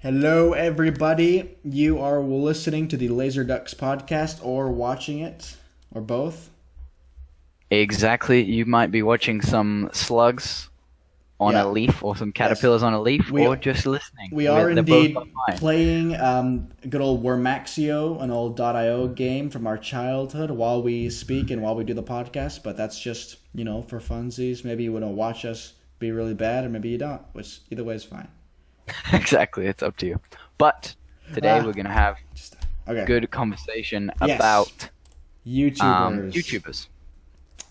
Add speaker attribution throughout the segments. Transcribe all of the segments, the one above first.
Speaker 1: Hello, everybody. You are listening to the Laser Ducks podcast or watching it, or both.
Speaker 2: Exactly. You might be watching some slugs on
Speaker 1: Yeah.
Speaker 2: a leaf or some
Speaker 1: Yes.
Speaker 2: caterpillars on a leaf
Speaker 1: We
Speaker 2: or just listening.
Speaker 1: we are
Speaker 2: They're both
Speaker 1: indeed
Speaker 2: online.
Speaker 1: playing good old Wormaxio, an old .io game from our childhood, while we speak and while we do the podcast. But that's just for funsies. Maybe you want to watch us be really bad, or maybe you don't. Which either way is fine.
Speaker 2: Exactly. It's up to you. But today
Speaker 1: Ah.
Speaker 2: we're going to have
Speaker 1: Just okay.
Speaker 2: good conversation
Speaker 1: Yes.
Speaker 2: about
Speaker 1: YouTubers.
Speaker 2: YouTubers.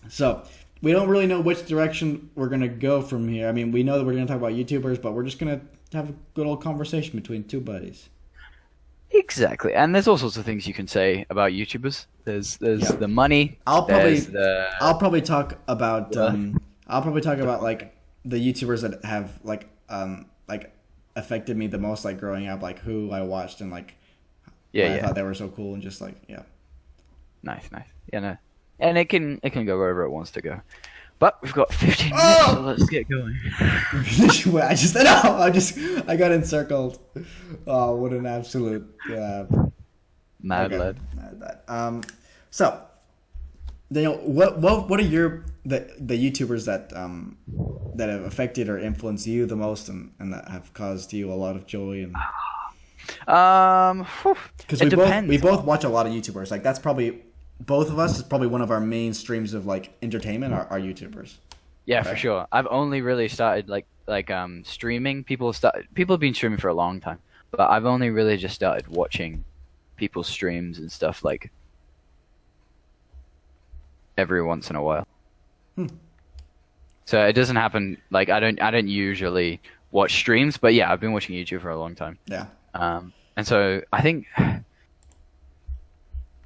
Speaker 1: So we don't really know which direction we're gonna go from here. I mean, we know that we're gonna talk about YouTubers, but we're just gonna have a good old conversation between two buddies.
Speaker 2: Exactly. And there's all sorts of things you can say about YouTubers. There's
Speaker 1: Yeah.
Speaker 2: the money.
Speaker 1: I'll
Speaker 2: There's the
Speaker 1: probably talk about
Speaker 2: What?
Speaker 1: I'll probably talk about like the YouTubers that have like affected me the most, like growing up, like who I watched and like why I thought they were so cool and just like
Speaker 2: Nice. Yeah, no. And it can go wherever it wants to go. But we've got 15 minutes,
Speaker 1: Oh!
Speaker 2: so let's get going.
Speaker 1: I got encircled. Oh, what an absolute
Speaker 2: Mad
Speaker 1: okay.
Speaker 2: lad.
Speaker 1: So, Daniel, what are the YouTubers that have affected or influenced you the most and that have caused you a lot of joy and because
Speaker 2: It depends.
Speaker 1: we both watch a lot of YouTubers, like that's probably both of us is probably one of our main streams of like entertainment are YouTubers.
Speaker 2: Yeah,
Speaker 1: Okay.
Speaker 2: for sure. I've only really started streaming. People have been streaming for a long time, but I've only really just started watching people's streams and stuff like every once in a while. So it doesn't happen like I don't usually watch streams, but yeah, I've been watching YouTube for a long time.
Speaker 1: Yeah.
Speaker 2: And so I think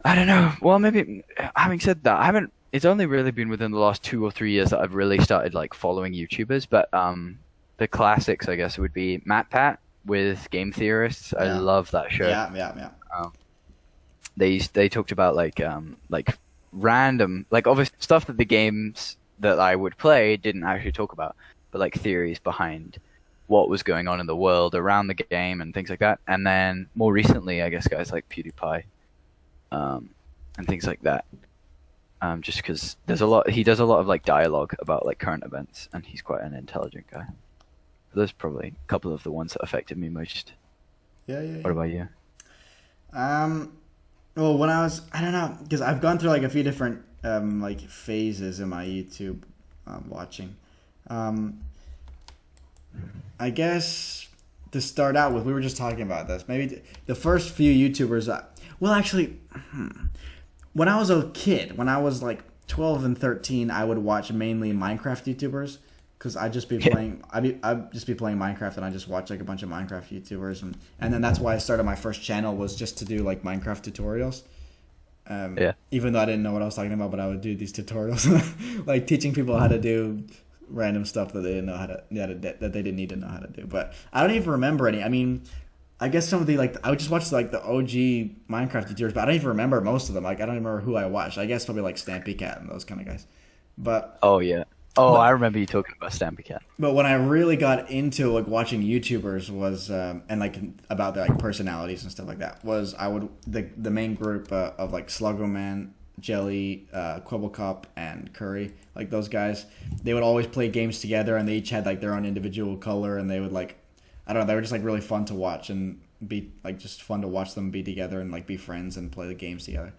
Speaker 2: I don't know. Well, maybe having said that, I haven't. It's only really been within the last 2 or 3 years that I've really started like following YouTubers. But the classics, I guess, would be MatPat with Game Theorists. I
Speaker 1: Yeah.
Speaker 2: love that show.
Speaker 1: Yeah.
Speaker 2: They talked about like random like obvious stuff that the games that I would play didn't actually talk about, but like theories behind what was going on in the world around the game and things like that. And then more recently, I guess guys like PewDiePie. And things like that. Just because he does a lot of like dialogue about like current events, and he's quite an intelligent guy. Those are probably a couple of the ones that affected me most.
Speaker 1: Yeah.
Speaker 2: What about you?
Speaker 1: Well, when I don't know, because I've gone through like a few different like phases in my YouTube watching. I guess to start out with, we were just talking about this. Maybe the first few YouTubers. Well, actually, when I was a kid, when I was like 12 and 13, I would watch mainly Minecraft YouTubers because I'd just be playing. I'd just be playing Minecraft, and I just watch like a bunch of Minecraft YouTubers, and then that's why I started my first channel was just to do like Minecraft tutorials. Even though I didn't know what I was talking about, but I would do these tutorials, like teaching people how to do random stuff that they didn't know that they didn't need to know how to do. But I don't even remember any. I mean, I guess some of the I would just watch like the OG Minecraft YouTubers, but I don't even remember most of them. Like I don't even remember who I watched. I guess probably like Stampy Cat and those kind of guys. But
Speaker 2: Oh yeah. Oh, I remember you talking about Stampy Cat.
Speaker 1: But when I really got into like watching YouTubers was and like about their like personalities and stuff like that was the main group of like Sluggo Jelly, Quibblecop, and Curry, like those guys. They would always play games together, and they each had like their own individual color, and they would like I don't know, they were just like really fun to watch and be like just fun to watch them be together and like be friends and play the games together.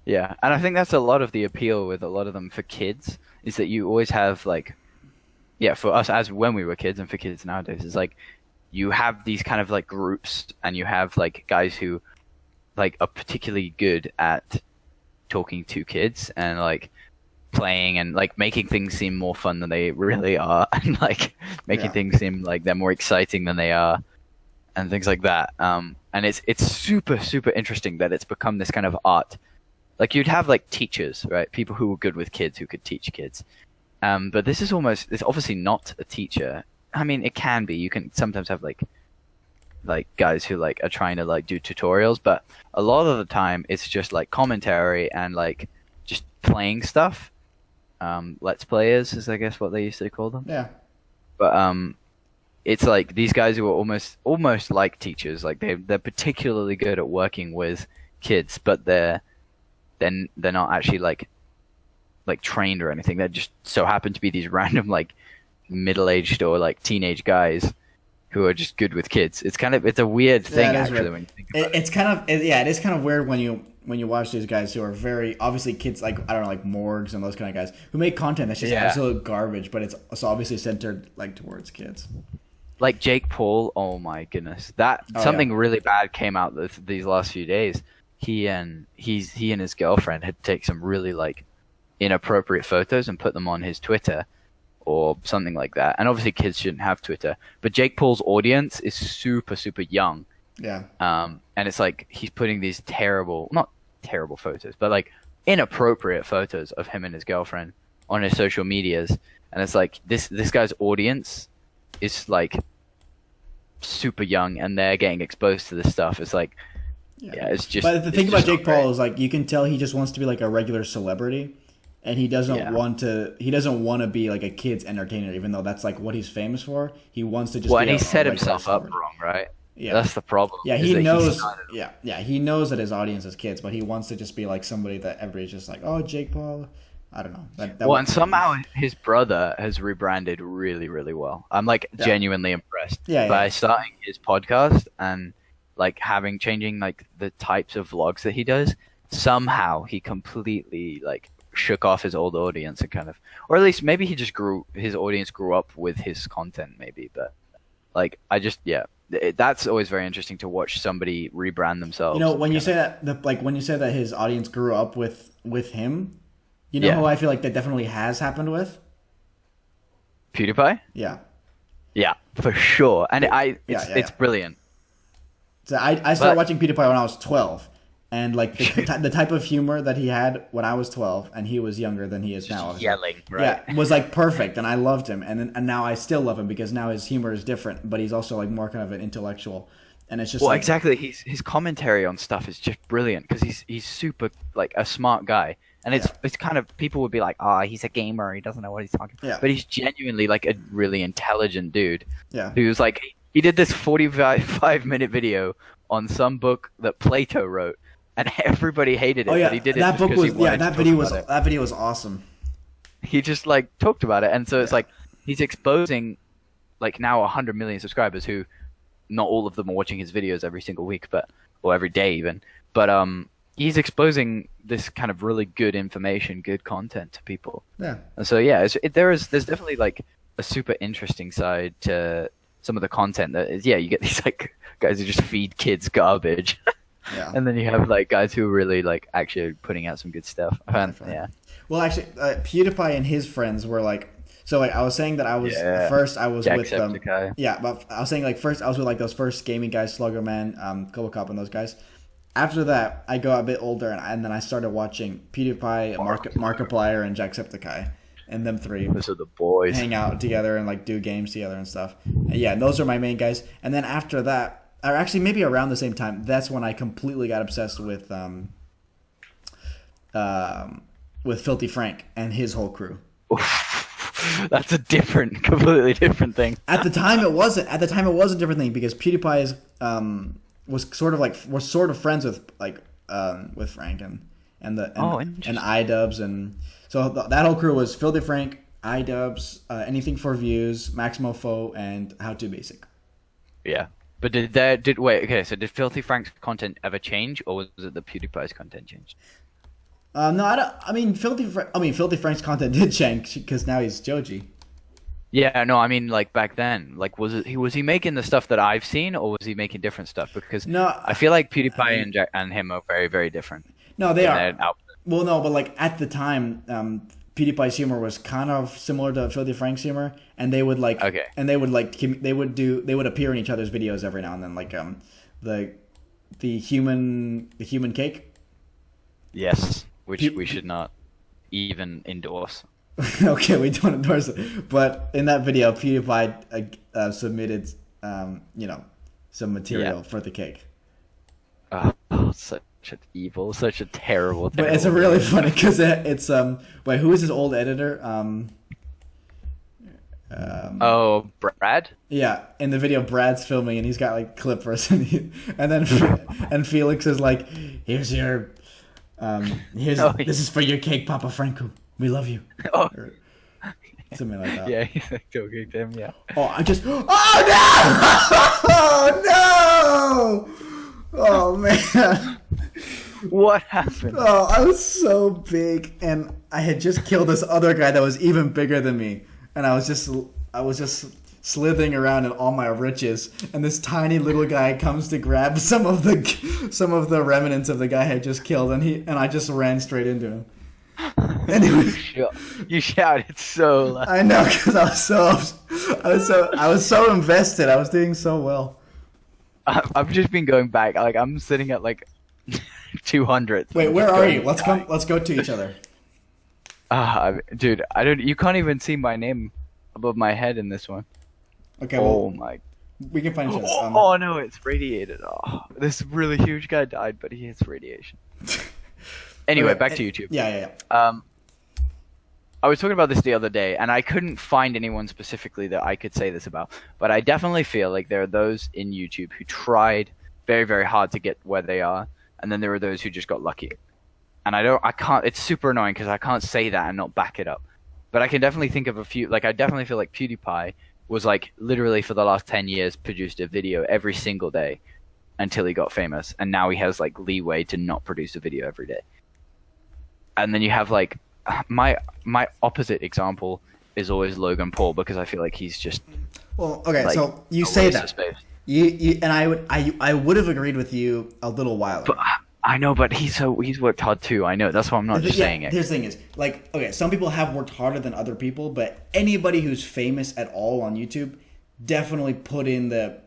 Speaker 2: Yeah, and I think that's a lot of the appeal with a lot of them for kids is that you always have like, yeah, for us as when we were kids and for kids nowadays, is like you have these kind of like groups and you have like guys who like are particularly good at talking to kids and like playing and like making things seem more fun than they really are and like making things seem like they're more exciting than they are and things like that. And it's super, super interesting that it's become this kind of art. Like you'd have like teachers, right? People who were good with kids who could teach kids. But this is it's obviously not a teacher. I mean, it can be. You can sometimes have like guys who like are trying to like do tutorials, but a lot of the time it's just like commentary and like just playing stuff. Let's players is I guess what they used to call them.
Speaker 1: Yeah.
Speaker 2: But it's like these guys who are almost like teachers. Like they're particularly good at working with kids, but they're not actually like trained or anything. They just so happen to be these random like middle-aged or like teenage guys who are just good with kids. It's a weird thing actually when you think about it.
Speaker 1: It is kind of weird when you watch these guys who are very obviously kids, like I don't know, like Morgs and those kind of guys who make content that's just absolute garbage, but it's obviously centered like towards kids.
Speaker 2: Like Jake Paul, oh my goodness, something really bad came out these last few days. He and his girlfriend had taken some really like inappropriate photos and put them on his Twitter or something like that. And obviously kids shouldn't have Twitter, but Jake Paul's audience is super young.
Speaker 1: Yeah.
Speaker 2: And it's like he's putting these not terrible photos, but like inappropriate photos of him and his girlfriend on his social medias, and it's like this guy's audience is like super young, and they're getting exposed to this stuff. It's like, it's just.
Speaker 1: But the thing about Jake Paul is like you can tell he just wants to be like a regular celebrity, and he doesn't want to. He doesn't want to be like a kid's entertainer, even though that's like what he's famous for. He wants to just.
Speaker 2: Well, and he set himself up wrong, right?
Speaker 1: Yeah,
Speaker 2: that's the problem.
Speaker 1: Yeah, he knows. He knows that his audience is kids, but he wants to just be like somebody that everybody's just like, oh, Jake Paul. I don't know.
Speaker 2: And somehow his brother has rebranded really well. I'm like genuinely impressed by starting his podcast and like changing like the types of vlogs that he does. Somehow he completely like shook off his old audience and kind of, or at least maybe his audience grew up with his content maybe, but like that's always very interesting to watch somebody rebrand themselves.
Speaker 1: You know, when you say that his audience grew up with him, you know who I feel like that definitely has happened with?
Speaker 2: PewDiePie?
Speaker 1: Yeah.
Speaker 2: Yeah, for sure. And it's brilliant.
Speaker 1: So I started watching PewDiePie when I was 12. And like the type of humor that he had when I was 12 and he was younger than he is now.
Speaker 2: Just yelling, right?
Speaker 1: Yeah, was like perfect, and I loved him. And now I still love him because now his humor is different, but he's also like more kind of an intellectual. And it's just
Speaker 2: exactly. His commentary on stuff is just brilliant because he's super like a smart guy. And it's kind of, people would be like, he's a gamer, he doesn't know what he's talking about.
Speaker 1: Yeah.
Speaker 2: But he's genuinely like a really intelligent dude.
Speaker 1: Yeah.
Speaker 2: Who's like, he did this 45-minute video on some book that Plato wrote, and everybody hated it.
Speaker 1: Oh yeah,
Speaker 2: but he did it
Speaker 1: that
Speaker 2: just
Speaker 1: book was
Speaker 2: that
Speaker 1: video was awesome.
Speaker 2: He just like talked about it, and so it's like he's exposing like now 100 million subscribers who, not all of them are watching his videos every single week, or every day even, but he's exposing this kind of really good information, good content to people.
Speaker 1: Yeah.
Speaker 2: And so there's definitely like a super interesting side to some of the content that is, you get these like guys who just feed kids garbage.
Speaker 1: Yeah.
Speaker 2: And then you have like guys who are really like actually putting out some good stuff. Yeah.
Speaker 1: Well, actually, PewDiePie and his friends were like, so like I was saying that I was first I was with them. Yeah, but I was saying like first I was with like those first gaming guys, Sluggerman, Cobocop, and those guys. After that, I got a bit older, and then I started watching PewDiePie, Markiplier, and Jacksepticeye, and them three.
Speaker 2: Those are the boys.
Speaker 1: Hang out together and like do games together and stuff. And those are my main guys. And then after that, or actually maybe around the same time, that's when I completely got obsessed with Filthy Frank and his whole crew.
Speaker 2: That's a completely different thing.
Speaker 1: At the time, it wasn't. At the time, it was a different thing because PewDiePie was sort of friends with with Frank and iDubbbz, and so that whole crew was Filthy Frank, iDubbbz, Anything for Views, Maximo Fo, and How To Basic.
Speaker 2: Yeah, but did Filthy Frank's content ever change, or was it the PewDiePie's content changed?
Speaker 1: No, I don't. I mean, Filthy Frank's content did change because now he's Joji.
Speaker 2: Yeah, no, I mean, like back then, like was he making the stuff that I've seen, or was he making different stuff? Because I feel like PewDiePie and him are very, very different.
Speaker 1: No, they are. Well, no, but like at the time, PewDiePie's humor was kind of similar to Filthy Frank's humor, and they would like, they would appear in each other's videos every now and then, like the human cake.
Speaker 2: Yes, which we should not even endorse.
Speaker 1: Okay, we don't endorse it. But in that video, PewDiePie submitted, some material for the cake.
Speaker 2: Such a terrible.
Speaker 1: But it's a really funny because it's wait, who is his old editor?
Speaker 2: Oh, Brad.
Speaker 1: Yeah, in the video, Brad's filming and he's got like clippers, and then and Felix is like, "Here's your, here's
Speaker 2: Oh,
Speaker 1: this is for your cake, Papa Franco. We love you."
Speaker 2: Oh,
Speaker 1: Or something like that.
Speaker 2: yeah, he's like talking to him. Yeah.
Speaker 1: Oh, I just. Oh no! Oh no! Oh man!
Speaker 2: What happened?
Speaker 1: Oh, I was so big, and I had just killed this other guy that was even bigger than me, and I was just slithering around in all my riches, and this tiny little guy comes to grab some of the remnants of the guy I had just killed, and I just ran straight into him. Anyway,
Speaker 2: You shouted so loud.
Speaker 1: I know, because I was so invested. I was doing so well.
Speaker 2: I've just been going back. Like I'm sitting at like 200.
Speaker 1: Wait, where are you? Let's come. Let's go to each other.
Speaker 2: Dude, I don't. You can't even see my name above my head in this one.
Speaker 1: Okay,
Speaker 2: Oh
Speaker 1: well,
Speaker 2: my.
Speaker 1: we can find each other.
Speaker 2: Oh no, it's radiated. Oh, this really huge guy died, but he hits radiation. Anyway,
Speaker 1: Okay,
Speaker 2: back to YouTube.
Speaker 1: Yeah.
Speaker 2: I was talking about this the other day, and I couldn't find anyone specifically that I could say this about, but I definitely feel like there are those in YouTube who tried very, very hard to get where they are, and then there are those who just got lucky. And I can't, it's super annoying because I can't say that and not back it up. But I can definitely think of a few, like I definitely feel like PewDiePie was like literally for the last 10 years produced a video every single day until he got famous, and now he has like leeway to not produce a video every day. And then you have like my opposite example is always Logan Paul, because I feel like he's just
Speaker 1: Well, okay,
Speaker 2: like,
Speaker 1: so you
Speaker 2: a
Speaker 1: say
Speaker 2: waste of
Speaker 1: that.
Speaker 2: space.
Speaker 1: You and I would have agreed with you a little while ago.
Speaker 2: But I know, but he's worked hard too. I know, that's why I'm not just saying it.
Speaker 1: Here's the thing is, like, okay, some people have worked harder than other people, but anybody who's famous at all on YouTube definitely put in the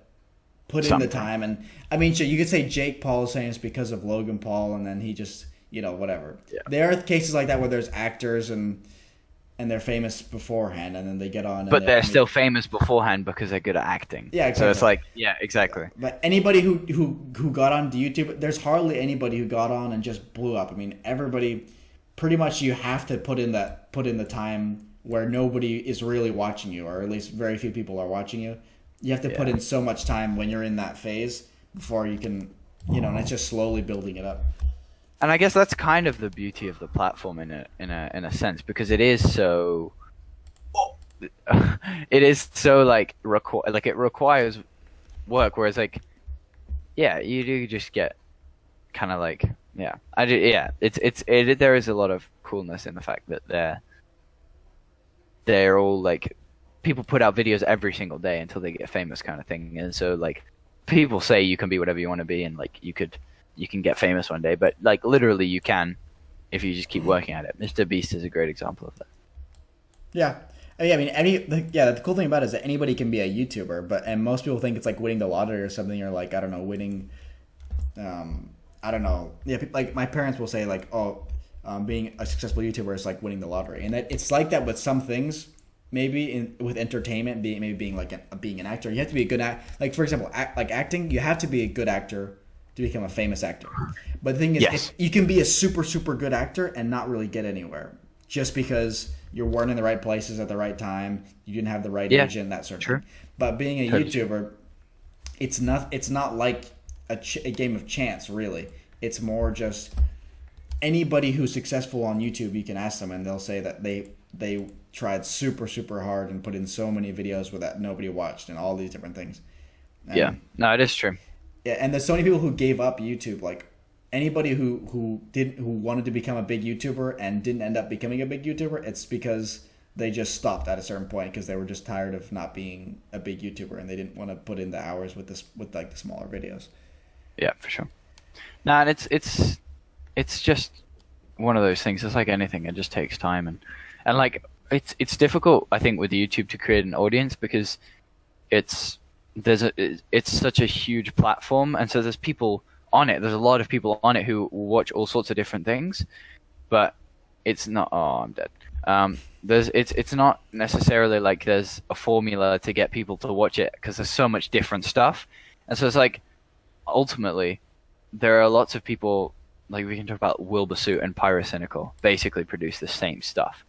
Speaker 2: Something.
Speaker 1: time. And I mean, sure, you could say Jake Paul is saying it's because of Logan Paul, and then he just, whatever.
Speaker 2: Yeah.
Speaker 1: There are cases like that where there's actors and they're famous beforehand, and then they get on.
Speaker 2: But they're still famous beforehand because they're good at acting.
Speaker 1: Yeah,
Speaker 2: So it's
Speaker 1: exactly.
Speaker 2: like, yeah, exactly.
Speaker 1: But anybody who got on to YouTube, there's hardly anybody who got on and just blew up. I mean, everybody, pretty much, you have to put in the time where nobody is really watching you, or at least very few people are watching you. You have to put
Speaker 2: Yeah.
Speaker 1: in so much time when you're in that phase before you can, and it's just slowly building it up.
Speaker 2: And I guess that's kind of the beauty of the platform in a sense, because it is so like it requires work, whereas like you do just get kind of like there is a lot of coolness in the fact that they're all like, people put out videos every single day until they get famous kind of thing. And so like people say you can be whatever you want to be, and like you can get famous one day, but like literally you can if you just keep working at it. Mr. Beast is a great example of that.
Speaker 1: Yeah. The cool thing about it is that anybody can be a YouTuber, and most people think it's like winning the lottery or something, or like, I don't know, winning, I don't know. Yeah, like my parents will say like, being a successful YouTuber is like winning the lottery, and that it's like that with some things. Maybe with entertainment, being like being an actor, you have to be a good like for example, acting, you have to be a good actor to become a famous actor. But the thing is,
Speaker 2: Yes.
Speaker 1: you can be a super, super good actor and not really get anywhere just because you weren't in the right places at the right time, you didn't have the right agent, that sort of thing. But being a YouTuber, it's not like a game of chance, really. It's more just anybody who's successful on YouTube, you can ask them and they'll say that they tried super, super hard and put in so many videos where that nobody watched and all these different things. And,
Speaker 2: No, it is true.
Speaker 1: Yeah, and there's so many people who gave up YouTube. Like anybody who wanted to become a big YouTuber and didn't end up becoming a big YouTuber, it's because they just stopped at a certain point because they were just tired of not being a big YouTuber and they didn't want to put in the hours with like the smaller videos.
Speaker 2: Yeah, for sure. No, and it's just one of those things. It's like anything; it just takes time, and like it's difficult, I think, with YouTube to create an audience because it's such a huge platform, and so there's people on it. There's a lot of people on it who watch all sorts of different things, but it's not. Oh, I'm dead. It's not necessarily like there's a formula to get people to watch it because there's so much different stuff, and so it's like ultimately there are lots of people, like we can talk about Wilbur and Pyrocynical, basically produce the same stuff,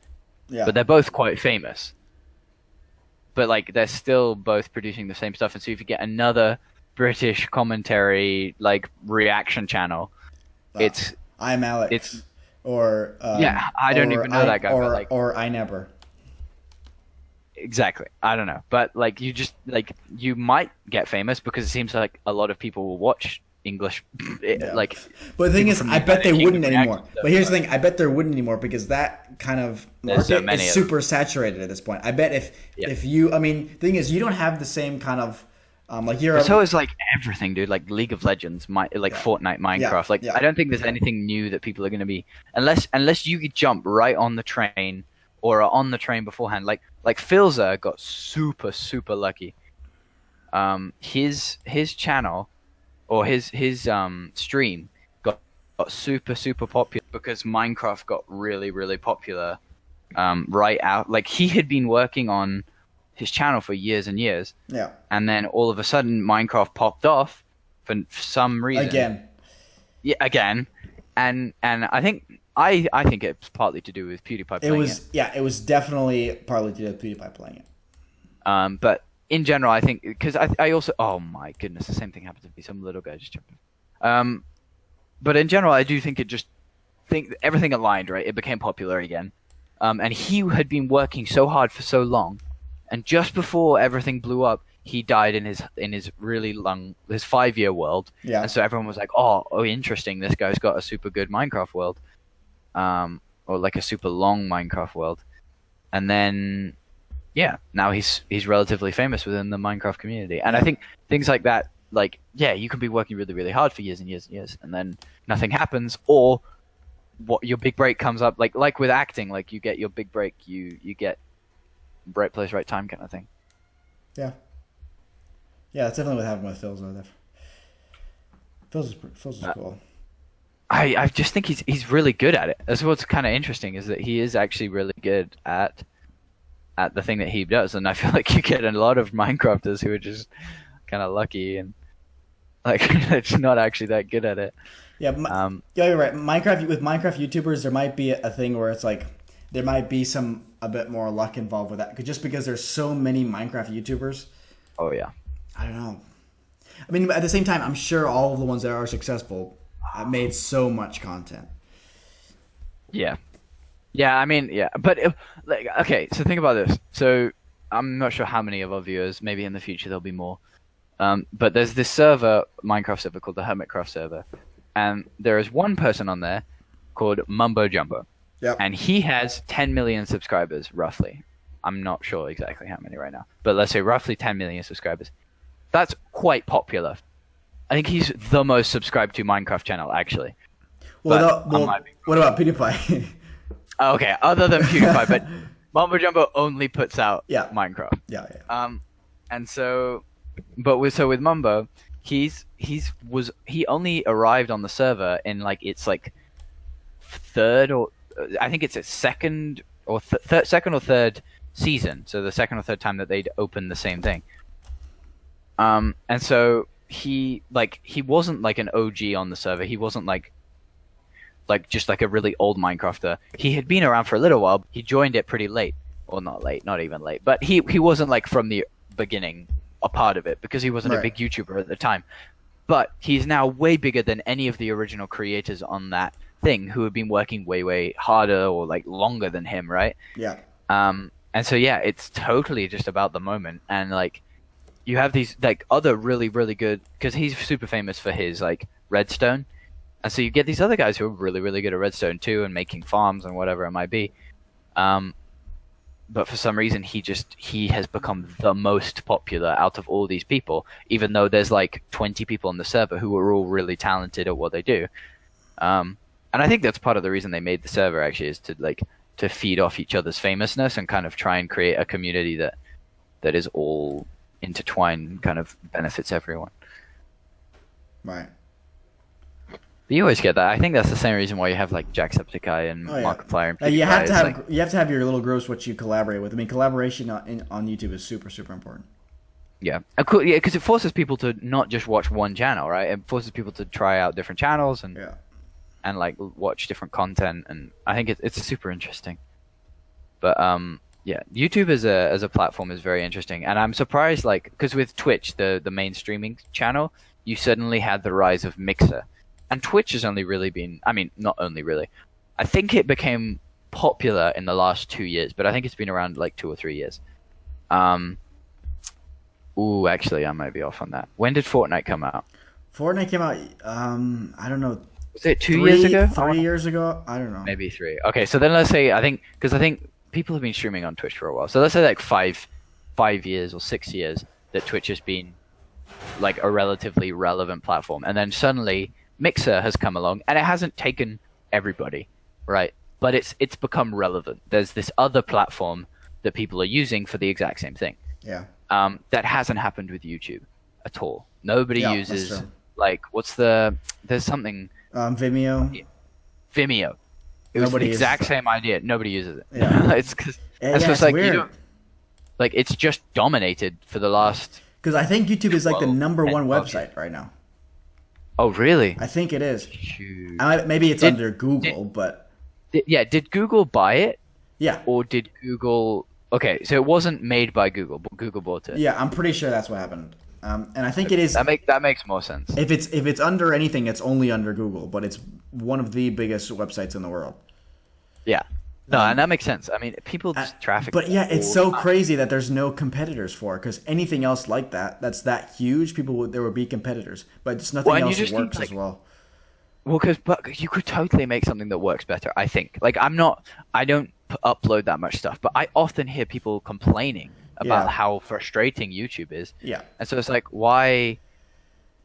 Speaker 1: Yeah.
Speaker 2: but they're both quite famous. but like they're still both producing the same stuff. And so if you get another British commentary like reaction channel, it's
Speaker 1: I'm Alex.
Speaker 2: it's
Speaker 1: or
Speaker 2: yeah, I don't even know that guy,
Speaker 1: or
Speaker 2: but like
Speaker 1: or I never.
Speaker 2: exactly, I don't know, but like you just like you might get famous because it seems like a lot of people will watch English,
Speaker 1: Yeah.
Speaker 2: like.
Speaker 1: But the thing
Speaker 2: people
Speaker 1: is,
Speaker 2: from
Speaker 1: I
Speaker 2: the
Speaker 1: bet they
Speaker 2: United
Speaker 1: wouldn't
Speaker 2: Kingdom
Speaker 1: anymore.
Speaker 2: react to
Speaker 1: But here's the
Speaker 2: stuff,
Speaker 1: thing: I bet there wouldn't anymore because that kind of
Speaker 2: There's so
Speaker 1: market
Speaker 2: many
Speaker 1: is
Speaker 2: of them.
Speaker 1: super saturated at this point. I bet
Speaker 2: Yeah.
Speaker 1: if you, I mean, the thing is, you don't have the same kind of like you're.
Speaker 2: But so is like everything, dude. Like League of Legends, like Fortnite, Minecraft. Like
Speaker 1: yeah.
Speaker 2: I don't think there's anything new that people are going to be unless you could jump right on the train or are on the train beforehand. Like Filza got super lucky. His channel or his stream got super popular because Minecraft got really popular. Right out, like he had been working on his channel for years and years.
Speaker 1: Yeah.
Speaker 2: And then all of a sudden, Minecraft popped off for some reason.
Speaker 1: Again.
Speaker 2: Yeah, again. And I think it's partly to do with PewDiePie playing
Speaker 1: It was definitely partly to do with PewDiePie playing it.
Speaker 2: But in general, I think because I also oh my goodness, the same thing happened to me. Some little guy just jumped in. But in general, I do think everything aligned, right? It became popular again. And he had been working so hard for so long. And just before everything blew up, he died in his really long 5-year world.
Speaker 1: Yeah.
Speaker 2: And so everyone was like, "Oh, interesting. This guy's got a super good Minecraft world, or like a super long Minecraft world." And then, yeah, now he's relatively famous within the Minecraft community. And I think things like that, like yeah, you can be working really hard for years and years and years, and then nothing happens, or what your big break comes up, like with acting, like you get your big break, you get right place, right time kind of thing.
Speaker 1: Yeah. Yeah, that's definitely what happened with Filza. Filza's cool.
Speaker 2: I just think he's really good at it. That's what's kind of interesting is that he is actually really good at the thing that he does, and I feel like you get a lot of Minecrafters who are just kind of lucky and like it's not actually that good at it.
Speaker 1: Yeah, yeah, you're right. With Minecraft YouTubers, there might be a thing where it's like there might be a bit more luck involved with that, just because there's so many Minecraft YouTubers.
Speaker 2: Oh yeah.
Speaker 1: I don't know. I mean, at the same time, I'm sure all of the ones that are successful have made so much content.
Speaker 2: Yeah. Yeah, I mean, yeah, but like, okay, so think about this. So I'm not sure how many of our viewers. Maybe in the future there'll be more. But there's this Minecraft server called the Hermitcraft server, and there is one person on there called Mumbo Jumbo.
Speaker 1: Yep.
Speaker 2: And he has 10 million subscribers, roughly. I'm not sure exactly how many right now, but let's say roughly 10 million subscribers. That's quite popular. I think he's the most subscribed to Minecraft channel, actually.
Speaker 1: Well, what about PewDiePie?
Speaker 2: Okay, other than PewDiePie, but Mumbo Jumbo only puts out Minecraft.
Speaker 1: Yeah.
Speaker 2: And so, with Mumbo, he only arrived on the server in like its like third or I think it's its second or third season. So the second or third time that they'd opened the same thing. And so he wasn't like an OG on the server. He wasn't like just like a really old Minecrafter. He had been around for a little while. He joined it pretty late, or not late, not even late. But he wasn't like from the beginning a part of it because he wasn't a big YouTuber at the time. But he's now way bigger than any of the original creators on that thing who have been working way harder or like longer than him, right?
Speaker 1: Yeah.
Speaker 2: And so yeah, it's totally just about the moment, and like you have these like other really good, because he's super famous for his like redstone, and so you get these other guys who are really good at redstone too and making farms and whatever it might be. But for some reason he has become the most popular out of all these people, even though there's like 20 people on the server who are all really talented at what they do. And I think that's part of the reason they made the server, actually, is to feed off each other's famousness and kind of try and create a community that is all intertwined and kind of benefits everyone.
Speaker 1: Right.
Speaker 2: But you always get that. I think that's the same reason why you have like Jacksepticeye and Markiplier and PewDiePie.
Speaker 1: You have to have your little groups which you collaborate with. I mean, collaboration on YouTube is super important.
Speaker 2: Yeah, cool. Yeah, because it forces people to not just watch one channel, right? It forces people to try out different channels and like watch different content, and I think it's super interesting. But Yeah, YouTube as a platform is very interesting, and I'm surprised, like, because with Twitch, the main streaming channel, you suddenly had the rise of Mixer, and Twitch has only really been, I mean, not only really, I think it became popular in the last 2 years, but I think it's been around like 2 or 3 years. Um, ooh, actually, I might be off on that. When did Fortnite come out?
Speaker 1: Fortnite came out, I don't know,
Speaker 2: Was it 2 years ago?
Speaker 1: 3 years ago. I don't know.
Speaker 2: Maybe three. Okay, so then let's say because I think people have been streaming on Twitch for a while. So let's say like 5 years or 6 years that Twitch has been like a relatively relevant platform, and then suddenly Mixer has come along, and it hasn't taken everybody, right? But it's become relevant. There's this other platform that people are using for the exact same thing.
Speaker 1: Yeah.
Speaker 2: That hasn't happened with YouTube at all. Nobody
Speaker 1: Yeah,
Speaker 2: uses
Speaker 1: that's true.
Speaker 2: like there's something
Speaker 1: Vimeo.
Speaker 2: Vimeo. It was
Speaker 1: Nobody
Speaker 2: the exact
Speaker 1: uses
Speaker 2: same idea. Nobody uses it.
Speaker 1: Yeah.
Speaker 2: it's because
Speaker 1: Yeah,
Speaker 2: it's
Speaker 1: yeah,
Speaker 2: just
Speaker 1: it's
Speaker 2: like you
Speaker 1: weird.
Speaker 2: don't, like it's just dominated for the last.
Speaker 1: Because I think YouTube is like the
Speaker 2: 12,
Speaker 1: number
Speaker 2: 10,
Speaker 1: one
Speaker 2: 12
Speaker 1: website right now.
Speaker 2: Oh really?
Speaker 1: I think it is.
Speaker 2: Shoot.
Speaker 1: Maybe it's
Speaker 2: Did-
Speaker 1: under Google, but
Speaker 2: Did Google buy it,
Speaker 1: yeah.
Speaker 2: or did Google? Okay, so it wasn't made by Google, but Google bought it.
Speaker 1: Yeah, I'm pretty sure that's what happened. And I think it is.
Speaker 2: That makes more sense.
Speaker 1: If it's under anything, it's only under Google, but it's one of the biggest websites in the world.
Speaker 2: Yeah. No, and that makes sense. I mean, people just traffic.
Speaker 1: But yeah, it's
Speaker 2: all
Speaker 1: so
Speaker 2: the time.
Speaker 1: crazy that there's no competitors for it. Because anything else like that's that huge, there would be competitors. But just nothing
Speaker 2: Well, and you
Speaker 1: else
Speaker 2: just need,
Speaker 1: works as
Speaker 2: like,
Speaker 1: well.
Speaker 2: Well, but you could totally make something that works better. I think. Like I don't upload that much stuff, but I often hear people complaining about
Speaker 1: Yeah.
Speaker 2: how frustrating YouTube is.
Speaker 1: Yeah.
Speaker 2: And so it's like, why?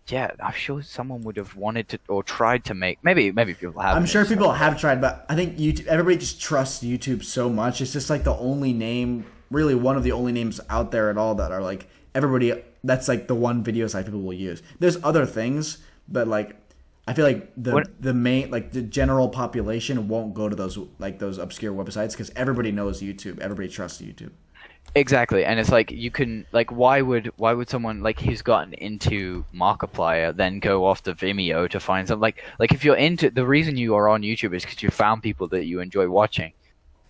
Speaker 2: Yeah, I'm sure someone would have wanted to or tried to make. Maybe people have.
Speaker 1: I'm sure people have tried, but I think YouTube. Everybody just trusts YouTube so much. It's just like the only name, really one of the only names out there at all that are like everybody. That's like the one video site people will use. There's other things, but like I feel like the main like the general population won't go to those obscure websites because everybody knows YouTube. Everybody trusts YouTube.
Speaker 2: Exactly, and it's like you can like why would someone like who's gotten into Markiplier then go off to Vimeo to find something like if you're into the reason you are on YouTube is because you found people that you enjoy watching,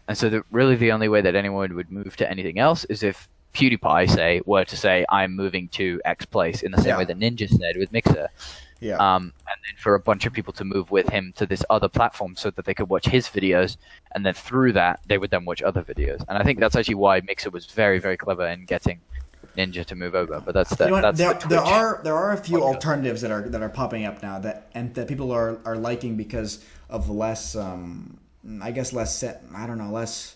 Speaker 2: and so really the only way that anyone would move to anything else is if PewDiePie were to say I'm moving to X place in the same
Speaker 1: Yeah.
Speaker 2: way that Ninja said with Mixer.
Speaker 1: Yeah.
Speaker 2: And then for a bunch of people to move with him to this other platform so that they could watch his videos, and then through that they would then watch other videos. And I think that's actually why Mixer was very, very clever in getting Ninja to move over. But that's
Speaker 1: You know what?
Speaker 2: that's the
Speaker 1: There
Speaker 2: Twitch.
Speaker 1: there are a few
Speaker 2: podcast.
Speaker 1: alternatives that are popping up now that people are liking because of less I guess less less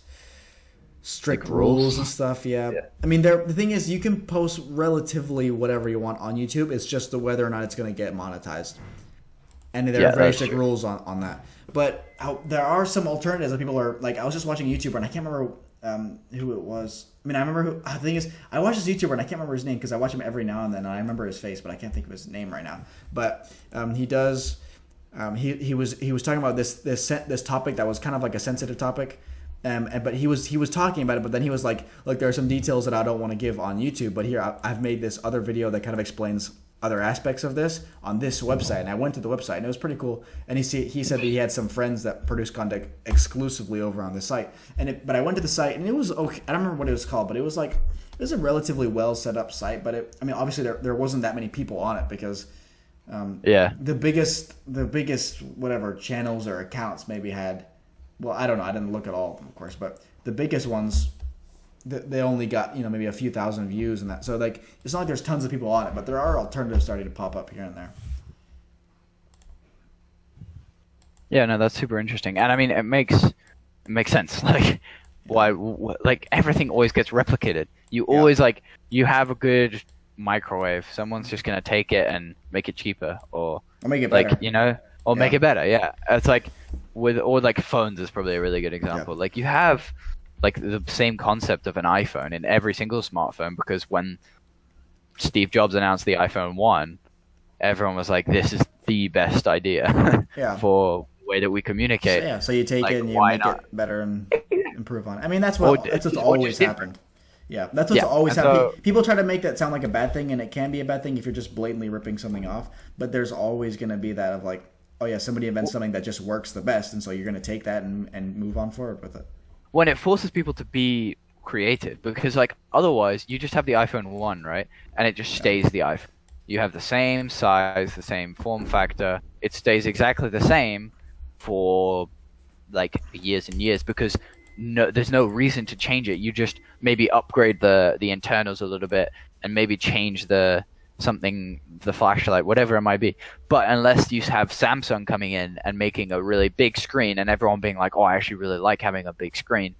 Speaker 1: strict
Speaker 2: Like rules?
Speaker 1: rules and stuff. Yeah.
Speaker 2: Yeah.
Speaker 1: I mean, the thing is, you can post relatively whatever you want on YouTube. It's just whether or not it's going to get monetized, and there
Speaker 2: Yeah,
Speaker 1: are very
Speaker 2: that's
Speaker 1: strict
Speaker 2: true.
Speaker 1: rules on that. But there are some alternatives that people are like. I was just watching a YouTuber, and I can't remember who it was. I mean, I remember who. The thing is, I watch this YouTuber, and I can't remember his name because I watch him every now and then, and I remember his face, but I can't think of his name right now. But he does. He was talking about this topic that was kind of like a sensitive topic. But he was talking about it, but then he was like, "Look, there are some details that I don't want to give on YouTube, but here I've made this other video that kind of explains other aspects of this on this website." And I went to the website, and it was pretty cool. And he said that he had some friends that produce content exclusively over on the site. But I went to the site, and it was okay. I don't remember what it was called, but it was a relatively well set up site. But I mean, obviously there wasn't that many people on it because
Speaker 2: Yeah.
Speaker 1: the biggest whatever channels or accounts maybe had. Well, I don't know. I didn't look at all of them, of course, but the biggest ones, they only got maybe a few thousand views and that. So like, it's not like there's tons of people on it, but there are alternatives starting to pop up here and there.
Speaker 2: Yeah, no, that's super interesting, and I mean, it makes sense. Like, why? Like, everything always gets replicated. You always like you have a good microwave. Someone's just gonna take it and make it cheaper, or
Speaker 1: I'll make it better.
Speaker 2: like or make
Speaker 1: Yeah.
Speaker 2: it better. Yeah, it's like or like phones is probably a really good example. Like you have like the same concept of an iPhone in every single smartphone because when Steve Jobs announced the iPhone 1, everyone was like, "This is the best idea
Speaker 1: Yeah.
Speaker 2: for the way that we communicate."
Speaker 1: So you take
Speaker 2: Like,
Speaker 1: it and you
Speaker 2: why
Speaker 1: make
Speaker 2: not?
Speaker 1: it better and improve on it. I mean, that's
Speaker 2: Or
Speaker 1: what's
Speaker 2: just
Speaker 1: always
Speaker 2: different.
Speaker 1: happened. Yeah, that's what's
Speaker 2: Yeah,
Speaker 1: always
Speaker 2: and
Speaker 1: happened.
Speaker 2: so-
Speaker 1: People try to make that sound like a bad thing, and it can be a bad thing if you're just blatantly ripping something off. But there's always going to be that of like, oh yeah, somebody invents something that just works the best, and so you're going to take that and move on forward with it.
Speaker 2: When it forces people to be creative because like otherwise you just have the iPhone 1, right? And it just stays the iPhone. You have the same size, the same form factor. It stays exactly the same for like years and years because there's no reason to change it. You just maybe upgrade the internals a little bit and maybe change the flashlight, whatever it might be. But unless you have Samsung coming in and making a really big screen and everyone being like, oh, I actually really like having a big screen,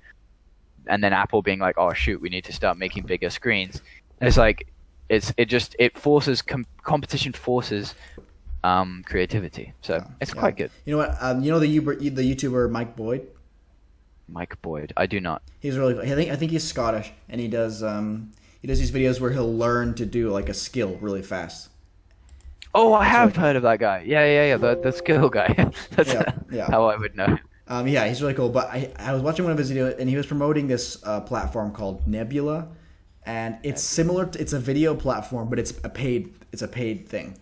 Speaker 2: and then Apple being like, oh shoot, we need to start making bigger screens. And it's like it forces competition forces creativity. So it's quite good.
Speaker 1: You know what? You know the YouTuber Mike Boyd.
Speaker 2: Mike Boyd, I do not.
Speaker 1: He's really cool. I think he's Scottish, and he does these videos where he'll learn to do like a skill really fast.
Speaker 2: Oh, I have heard of that guy. Yeah. The skill guy. That's how I would know.
Speaker 1: Yeah, he's really cool. But I was watching one of his videos, and he was promoting this platform called Nebula, and it's similar. It's a video platform, but it's a paid thing.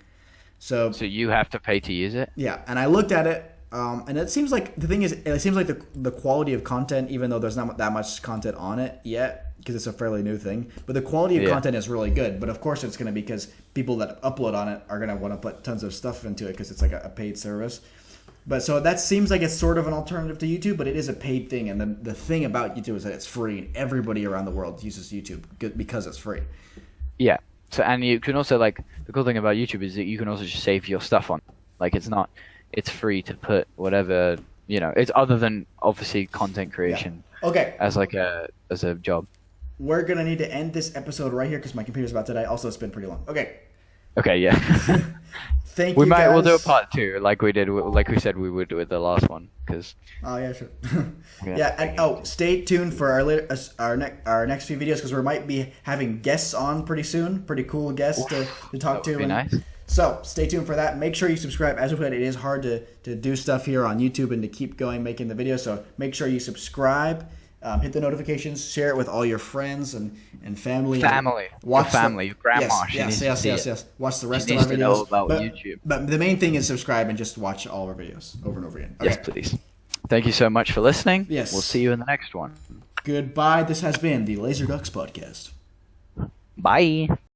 Speaker 1: So
Speaker 2: you have to pay to use it.
Speaker 1: Yeah, and I looked at it, and it seems like it seems like the quality of content, even though there's not that much content on it yet, because it's a fairly new thing, but the quality of content is really good. But of course, it's going to be because people that upload on it are going to want to put tons of stuff into it because it's like a paid service. But so that seems like it's sort of an alternative to YouTube, but it is a paid thing. And the thing about YouTube is that it's free, and everybody around the world uses YouTube because it's free.
Speaker 2: Yeah. So and you can also the cool thing about YouTube is that you can also just save your stuff on. It's free to put whatever it's other than obviously content creation.
Speaker 1: Yeah. Okay.
Speaker 2: As a job.
Speaker 1: We're gonna need to end this episode right here because my computer's about to die. Also, it's been pretty long. Okay.
Speaker 2: Okay. Yeah.
Speaker 1: Thank you.
Speaker 2: We'll do a part 2 like we said we would with the last one because.
Speaker 1: Oh yeah, sure. Yeah, and stay tuned for our next few videos because we might be having guests on pretty soon. Pretty cool guests to talk to.
Speaker 2: That would be nice.
Speaker 1: So stay tuned for that. Make sure you subscribe. As we said, it is hard to do stuff here on YouTube and to keep going making the videos. So make sure you subscribe. Hit the notifications, share it with all your friends and family.
Speaker 2: Watch your grandma.
Speaker 1: Yes. Watch the rest of our videos.
Speaker 2: Know about YouTube.
Speaker 1: But the main thing is subscribe and just watch all our videos over and over again. Okay.
Speaker 2: Yes, please. Thank you so much for listening.
Speaker 1: Yes.
Speaker 2: We'll see you in the next one.
Speaker 1: Goodbye. This has been the Laser Ducks Podcast.
Speaker 2: Bye.